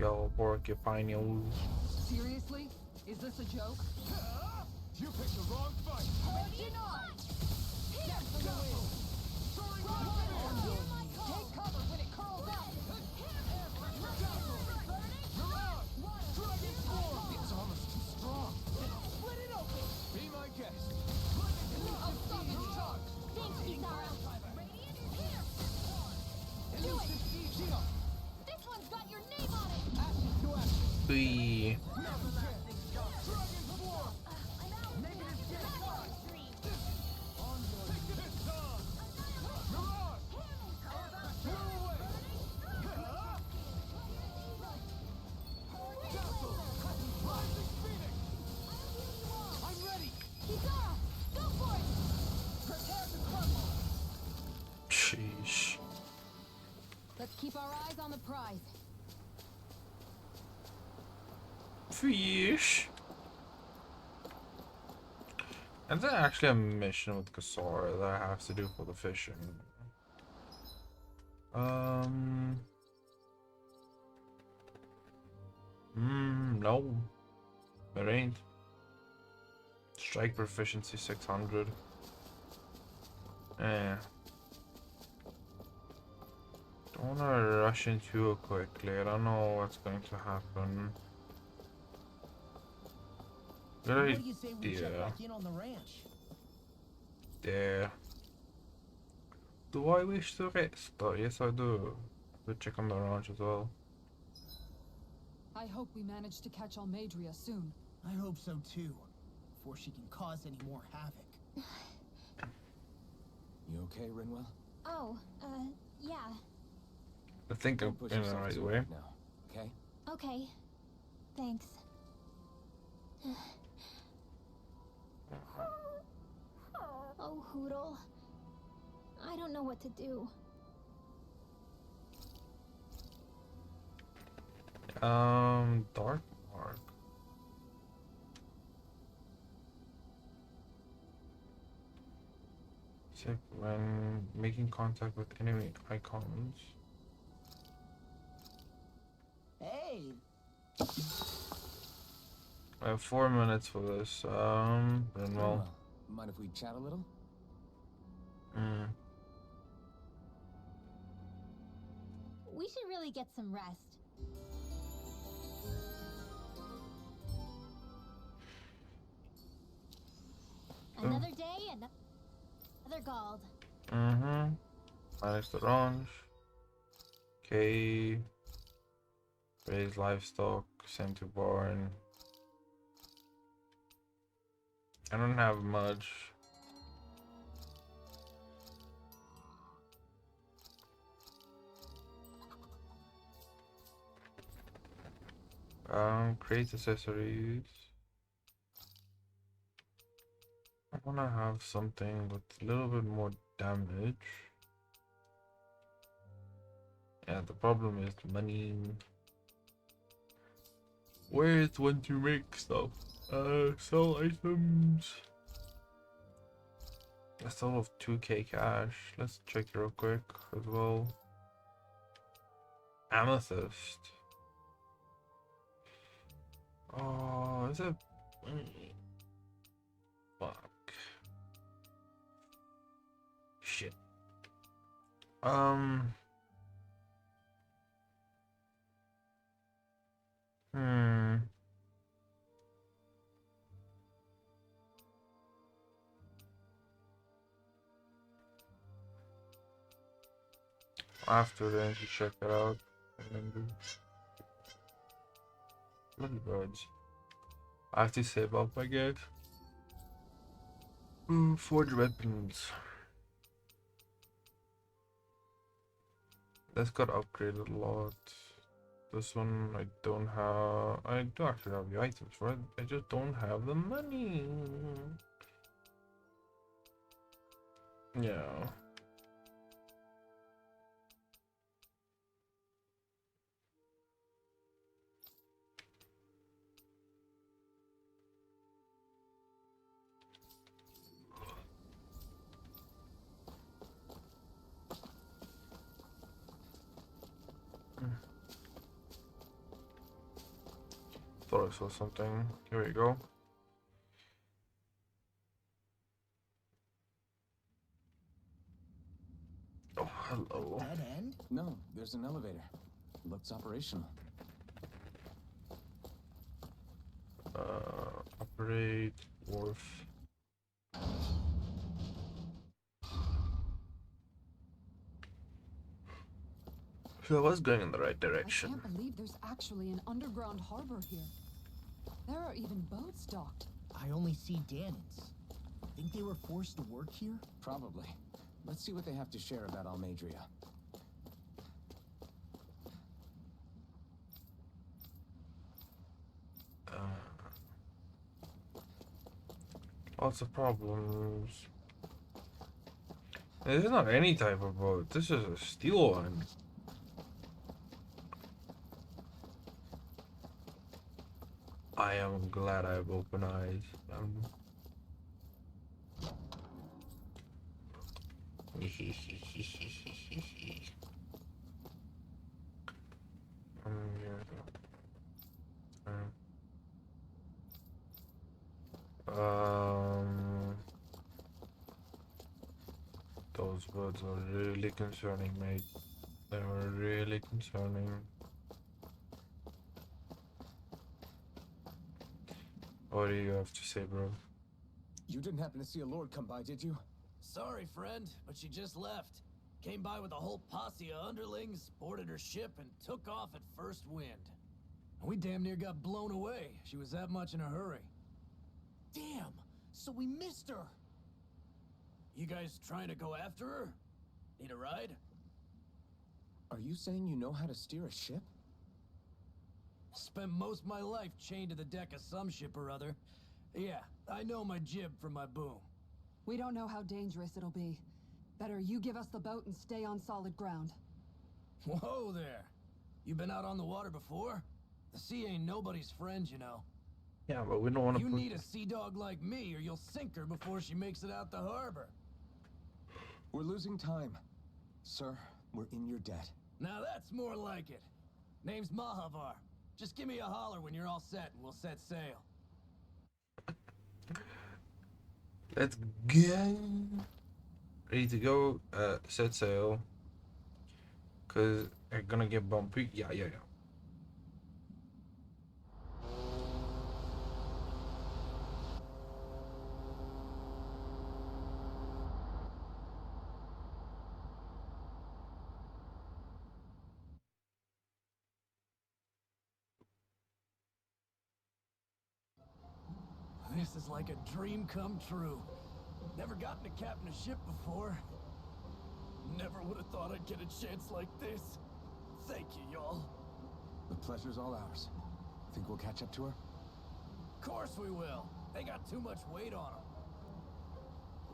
yellow porcupines. Seriously? Is this a joke? You picked the wrong fight. Take cover when it curls out. It's almost too strong. Split it open. Be my guest. I'll stop its charge. Thanks, Kisara. Radiant is here. Elusive Geo. This one's got your name on it. Action to action. Wee. Dragon Swarm. Negative This on. Mirage. Throw away. Castle. Rising Phoenix. I'm ready. Kisara, go for it. Prepare to crumble. Sheesh. Let's keep our eyes on the prize. Fish. And there's actually a mission with Kasora that I have to do for the fishing. No. It ain't. Strike proficiency 600. Eh. Don't wanna rush into it quickly. I don't know what's going to happen. Good What do you say we check idea. back in on the ranch? Yeah. Do I wish to rest? Oh, yes, I do. We'll check on the ranch as well. I hope we manage to catch Almadria soon. I hope so too, before she can cause any more havoc. You okay, Rinwell? Oh, yeah. I think I'm Don't push in the yourself right too way. hard now, okay? Okay. Thanks. Oh, Hoodle. I don't know what to do. Dark Mark. Check when making contact with enemy icons. Hey, I have 4 minutes for this. Then well. Rinwell, mind if we chat a little? We should really get some rest. Another day, another gold. Manage the ranch. Okay. Raise livestock. Send to barn. I don't have much. Create accessories. I wanna have something with a little bit more damage. Yeah, the problem is money. Where is one to make stuff? Sell items. A total of 2k cash. Let's check real quick as well. Amethyst. Oh, is it? Fuck. Shit. After then, to check it out. And then do. Little birds. I have to save up, I guess. Forge weapons. That's got upgraded a lot. This one I don't have. I do actually have the items for it. I just don't have the money. Yeah. saw something. Here we go. Oh, hello. Dead end? No, there's an elevator. Looks operational. Operate, wharf. So I was going in the right I direction. can't believe there's actually an underground harbor here. There are even boats docked. I only see Danans. Think they were forced to work here? Probably. Let's see what they have to share about Almadria. Lots of problems. This is not any type of boat. This is a steel one. I am glad I have open eyes. Those words are really concerning, mate. They are really concerning. What do you have to say, bro? You didn't happen to see a lord come by, did you? Sorry, friend, but she just left. Came by with a whole posse of underlings, boarded her ship, and took off at first wind. We damn near got blown away. She was that much in a hurry. Damn! So we missed her! You guys trying to go after her? Need a ride? Are you saying you know how to steer a ship? Spent most of my life chained to the deck of some ship or other. Yeah, I know my jib from my boom. We don't know how dangerous it'll be. Better you give us the boat and stay on solid ground. Whoa there! You been out on the water before? The sea ain't nobody's friend, you know. Yeah, but we don't want to You put... need a sea dog like me, or you'll sink her before she makes it out the harbor. We're losing time. Sir, we're in your debt. Now that's more like it. Name's Mahavar. Just give me a holler when you're all set, and we'll set sail. Let's go. Ready to go. Set sail. Cause they're gonna get bumpy. Yeah. This is like a dream come true. Never gotten to captain a ship before. Never would have thought I'd get a chance like this. Thank you, y'all. The pleasure's all ours. Think we'll catch up to her? Course we will. They got too much weight on them.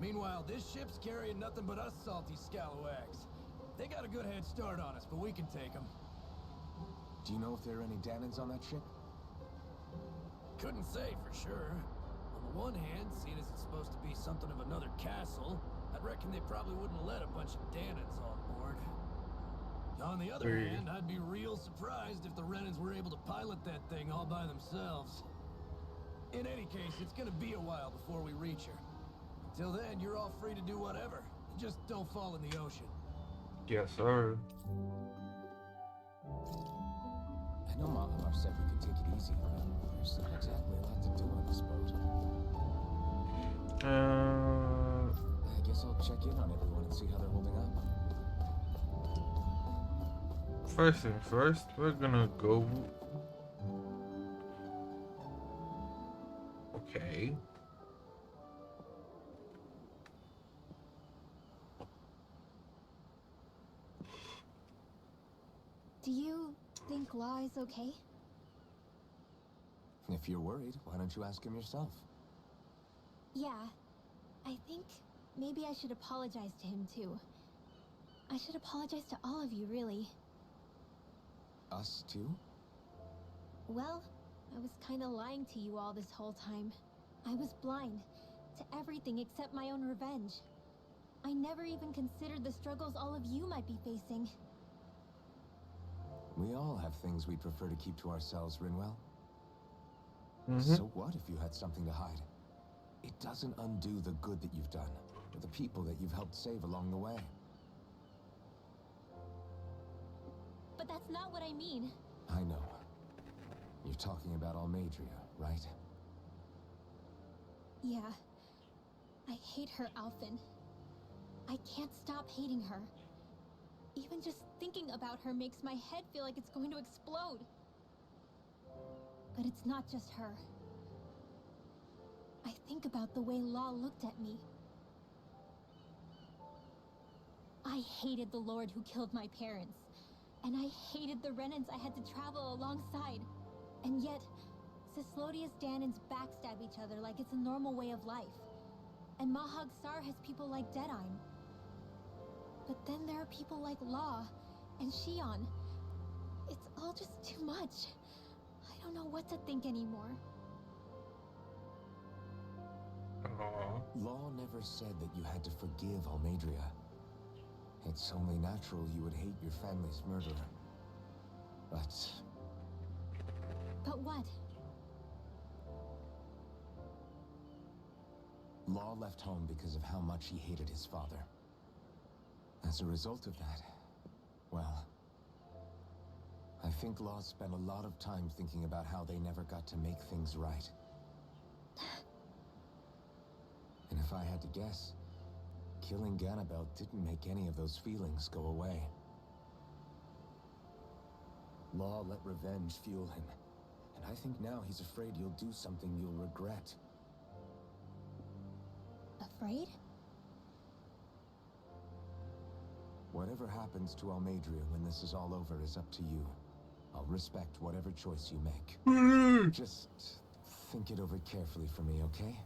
Meanwhile, this ship's carrying nothing but us salty scalawags. They got a good head start on us, but we can take them. Do you know if there are any Danans on that ship? Couldn't say for sure. On the one hand, seeing as it's supposed to be something of another castle, I'd reckon they probably wouldn't let a bunch of Danans on board. On the other hand, I'd be real surprised if the Renans were able to pilot that thing all by themselves. In any case, it's gonna be a while before we reach her. Until then, you're all free to do whatever. Just don't fall in the ocean. Yes, sir. I know Mahavar said we could take it easy, but there's not exactly a lot to do on this boat. I guess I'll check in on everyone and see how they're holding up. First thing first, we're gonna go. Okay. Do you think Law is okay? If you're worried, why don't you ask him yourself? Yeah. I think maybe I should apologize to him too. I should apologize to all of you, really. Us too? Well, I was kinda lying to you all this whole time. I was blind to everything except my own revenge. I never even considered the struggles all of you might be facing. We all have things we'd prefer to keep to ourselves, Rinwell. So what if you had something to hide? It doesn't undo the good that you've done, or the people that you've helped save along the way. But that's not what I mean. I know. You're talking about Almadria, right? Yeah. I hate her, Alphen. I can't stop hating her. Even just thinking about her makes my head feel like it's going to explode. But it's not just her. I think about the way Law looked at me. I hated the Lord who killed my parents. And I hated the Renans I had to travel alongside. And yet, Cislodius Danans backstab each other like it's a normal way of life. And Mahag Sar has people like Deadime. But then there are people like Law and Shion. It's all just too much. I don't know what to think anymore. Law never said that you had to forgive Almadria. It's only natural you would hate your family's murderer. But what? Law left home because of how much he hated his father. As a result of that, well, I think Law spent a lot of time thinking about how they never got to make things right. And if I had to guess, killing Ganabel didn't make any of those feelings go away. Law let revenge fuel him, and I think now he's afraid you'll do something you'll regret. Afraid? Whatever happens to Almadria when this is all over is up to you. I'll respect whatever choice you make. Just think it over carefully for me, okay?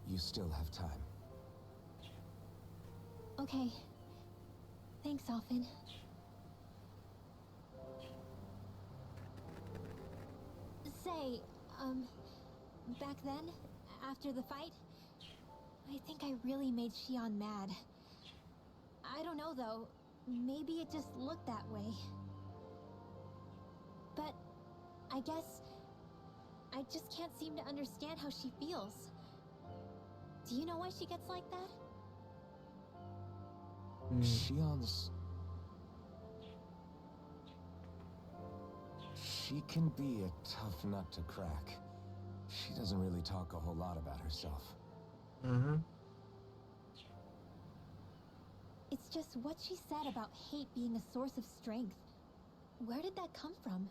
You still have time. Okay. Thanks, Alphen. Say, back then, after the fight, I think I really made Shion mad. I don't know, though. Maybe it just looked that way. But I guess I just can't seem to understand how she feels. Do you know why she gets like that? Shion's... She can be a tough nut to crack. She doesn't really talk a whole lot about herself. It's just what she said about hate being a source of strength. Where did that come from?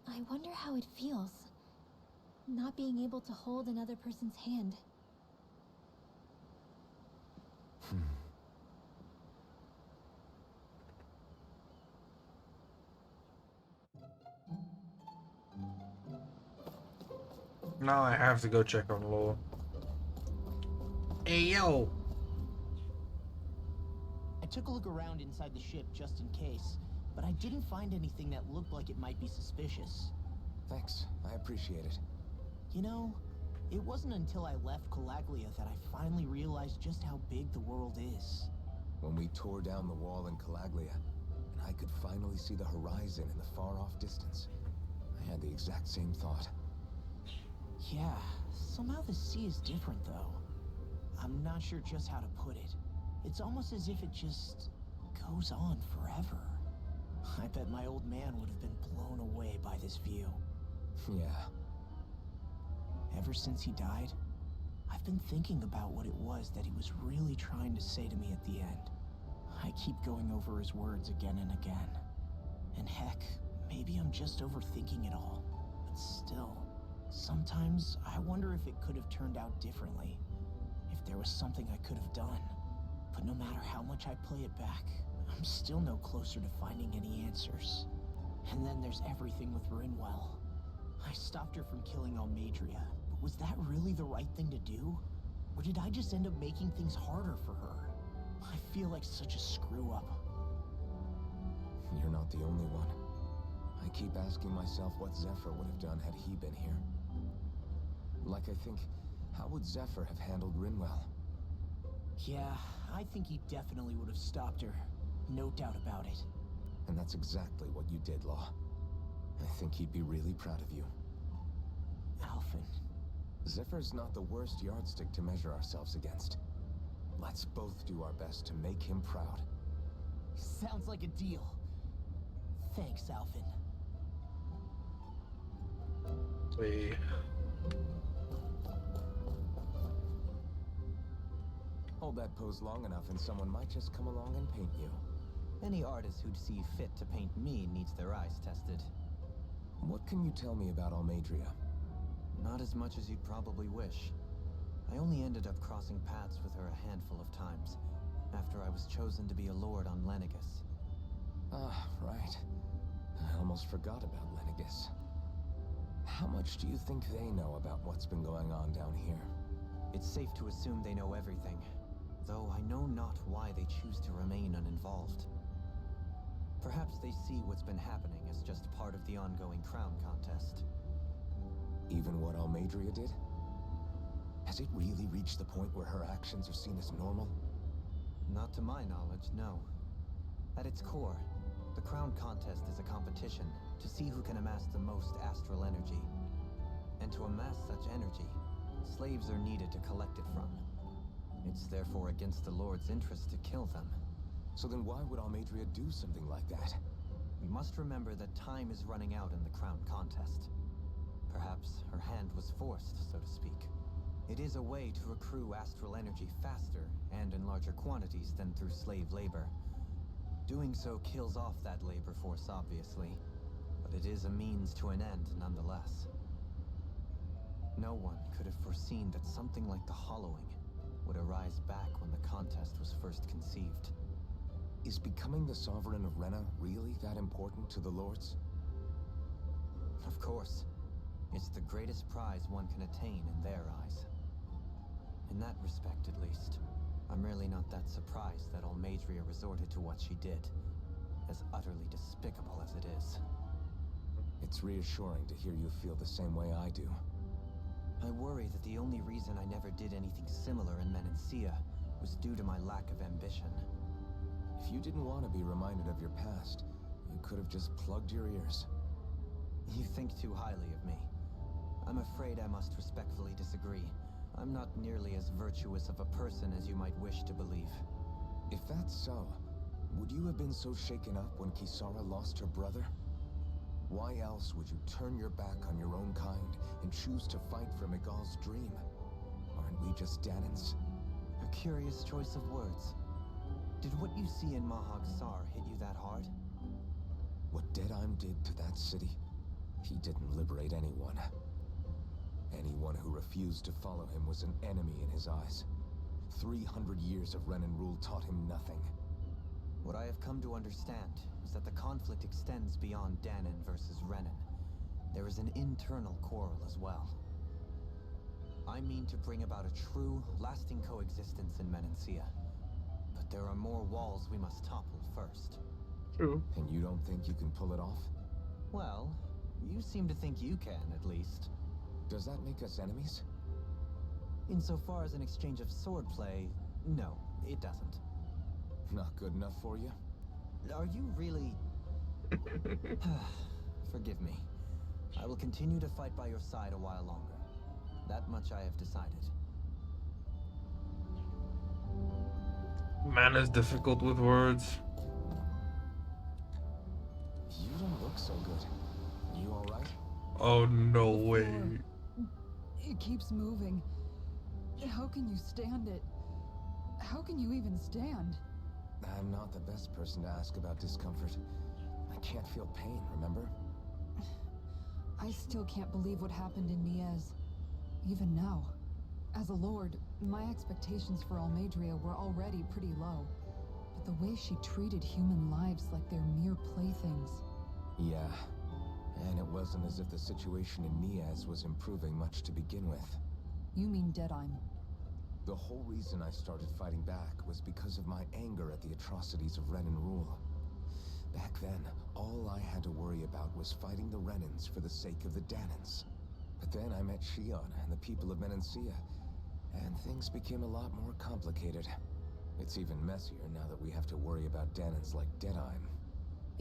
I wonder how it feels, not being able to hold another person's hand. Now I have to go check on Law. Hey, yo! I took a look around inside the ship just in case, but I didn't find anything that looked like it might be suspicious. Thanks, I appreciate it. You know, it wasn't until I left Calaglia that I finally realized just how big the world is. When we tore down the wall in Calaglia, and I could finally see the horizon in the far-off distance, I had the exact same thought. Yeah, somehow the sea is different though. I'm not sure just how to put it. It's almost as if it just goes on forever. I bet my old man would have been blown away by this view. Yeah. Ever since he died, I've been thinking about what it was that he was really trying to say to me at the end. I keep going over his words again and again. And heck, maybe I'm just overthinking it all. But still, sometimes I wonder if it could have turned out differently. If there was something I could have done. But no matter how much I play it back, I'm still no closer to finding any answers. And then there's everything with Rinwell. I stopped her from killing Almadria, but was that really the right thing to do? Or did I just end up making things harder for her? I feel like such a screw-up. You're not the only one. I keep asking myself what Zephyr would have done had he been here. Like I think, how would Zephyr have handled Rinwell? Yeah, I think he definitely would have stopped her. No doubt about it. And that's exactly what you did, Law. I think he'd be really proud of you. Alphen. Ziffer's not the worst yardstick to measure ourselves against. Let's both do our best to make him proud. Sounds like a deal. Thanks, Alphen. Wait. Hold that pose long enough and someone might just come along and paint you. Any artist who'd see fit to paint me needs their eyes tested. What can you tell me about Almadria? Not as much as you'd probably wish. I only ended up crossing paths with her a handful of times, after I was chosen to be a lord on Lenegus. Ah, right. I almost forgot about Lenegus. How much do you think they know about what's been going on down here? It's safe to assume they know everything, though I know not why they choose to remain uninvolved. Perhaps they see what's been happening as just part of the ongoing crown contest. Even what Almadria did? Has it really reached the point where her actions are seen as normal? Not to my knowledge, no. At its core, the crown contest is a competition to see who can amass the most astral energy. And to amass such energy, slaves are needed to collect it from. It's therefore against the Lord's interest to kill them. So then why would Almadria do something like that? We must remember that time is running out in the crown contest. Perhaps her hand was forced, so to speak. It is a way to accrue astral energy faster and in larger quantities than through slave labor. Doing so kills off that labor force, obviously, but it is a means to an end nonetheless. No one could have foreseen that something like the Hollowing would arise back when the contest was first conceived. Is becoming the Sovereign of Rena really that important to the Lords? Of course. It's the greatest prize one can attain in their eyes. In that respect, at least, I'm really not that surprised that Almadria resorted to what she did, as utterly despicable as it is. It's reassuring to hear you feel the same way I do. I worry that the only reason I never did anything similar in Menancia was due to my lack of ambition. If you didn't want to be reminded of your past, you could have just plugged your ears. You think too highly of me. I'm afraid I must respectfully disagree. I'm not nearly as virtuous of a person as you might wish to believe. If that's so, would you have been so shaken up when Kisara lost her brother? Why else would you turn your back on your own kind and choose to fight for Miguel's dream? Aren't we just Danans? A curious choice of words. Did what you see in Mahag Sar hit you that hard? What Deadheim did to that city, he didn't liberate anyone. Anyone who refused to follow him was an enemy in his eyes. 300 years of Renan rule taught him nothing. What I have come to understand is that the conflict extends beyond Danan versus Renan. There is an internal quarrel as well. I mean to bring about a true, lasting coexistence in Menancia. But there are more walls we must topple first. True. And you don't think you can pull it off? Well, you seem to think you can, at least. Does that make us enemies? Insofar as an exchange of swordplay, no, it doesn't. Not good enough for you? Are you really... Forgive me. I will continue to fight by your side a while longer. That much I have decided. Man is difficult with words. You don't look so good. You alright? Oh, no The way. floor. It keeps moving. How can you stand it? How can you even stand? I'm not the best person to ask about discomfort. I can't feel pain, remember? I still can't believe what happened in Niez. Even now. As a lord, my expectations for Almadria were already pretty low. But the way she treated human lives like they're mere playthings. Yeah. And it wasn't as if the situation in Niaz was improving much to begin with. You mean Deadheim? The whole reason I started fighting back was because of my anger at the atrocities of Renan rule. Back then, all I had to worry about was fighting the Renans for the sake of the Danans. But then I met Shion and the people of Menancia, and things became a lot more complicated. It's even messier now that we have to worry about Danans like Deadheim.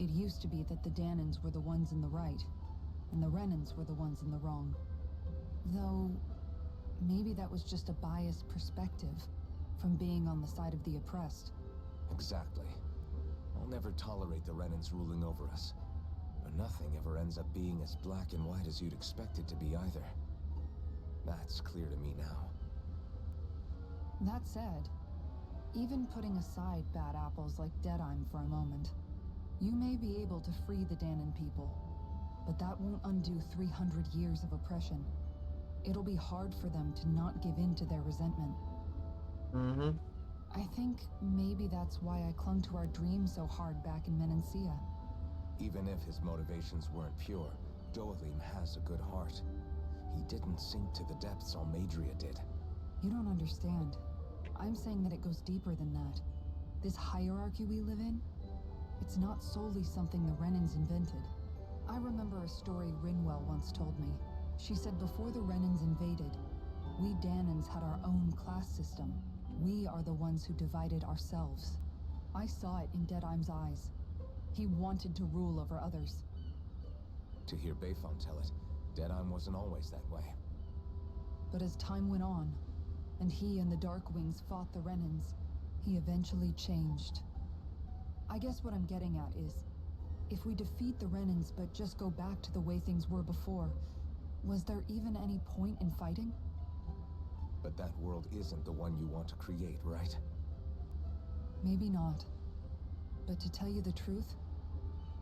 It used to be that the Danans were the ones in the right, and the Renans were the ones in the wrong. Though, maybe that was just a biased perspective from being on the side of the oppressed. Exactly. I'll never tolerate the Renans ruling over us. But nothing ever ends up being as black and white as you'd expect it to be either. That's clear to me now. That said, even putting aside bad apples like Deadheim for a moment, you may be able to free the Danan people, but that won't undo 300 years of oppression. It'll be hard for them to not give in to their resentment. I think maybe that's why I clung to our dream so hard back in Menancia. Even if his motivations weren't pure, Dohalim has a good heart. He didn't sink to the depths Almadria did. You don't understand. I'm saying that it goes deeper than that. This hierarchy we live in, it's not solely something the Renans invented. I remember a story Rinwell once told me. She said before the Renans invaded, we Danans had our own class system. We are the ones who divided ourselves. I saw it in Deadheim's eyes. He wanted to rule over others. To hear Bayfon tell it, Deadheim wasn't always that way. But as time went on, and he and the Darkwings fought the Renans, he eventually changed. I guess what I'm getting at is, if we defeat the Renans but just go back to the way things were before, was there even any point in fighting? But that world isn't the one you want to create, right? Maybe not. But to tell you the truth,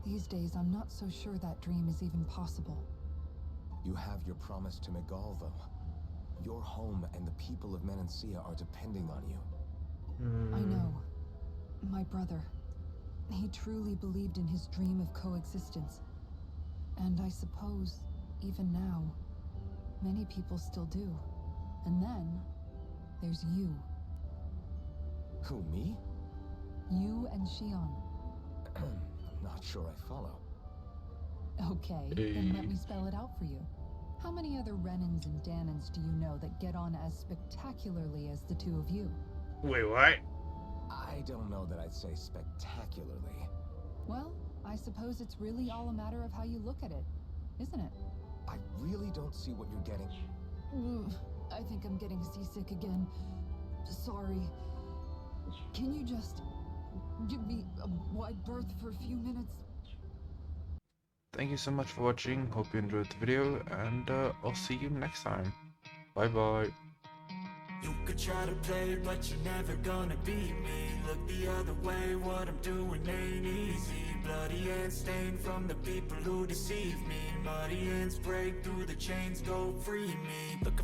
these days I'm not so sure that dream is even possible. You have your promise to Megal, though. Your home and the people of Menancia are depending on you. I know. My brother. He truly believed in his dream of coexistence. And I suppose, even now, many people still do. And then, there's you. Who, me? You and Shion. Not sure I follow. Okay, then let me spell it out for you. How many other Renans and Danans do you know that get on as spectacularly as the two of you? Wait, what? I don't know that I'd say spectacularly. Well, I suppose it's really all a matter of how you look at it, isn't it? I really don't see what you're getting. I think I'm getting seasick again. Sorry. Can you just give me a wide berth for a few minutes? Thank you so much for watching. Hope you enjoyed the video, and I'll see you next time. Bye bye. You could try to play, but you're never gonna beat me. Look the other way, what I'm doing ain't easy. Bloody hands stained from the people who deceive me. Muddy hands break through the chains, go free me. Looking for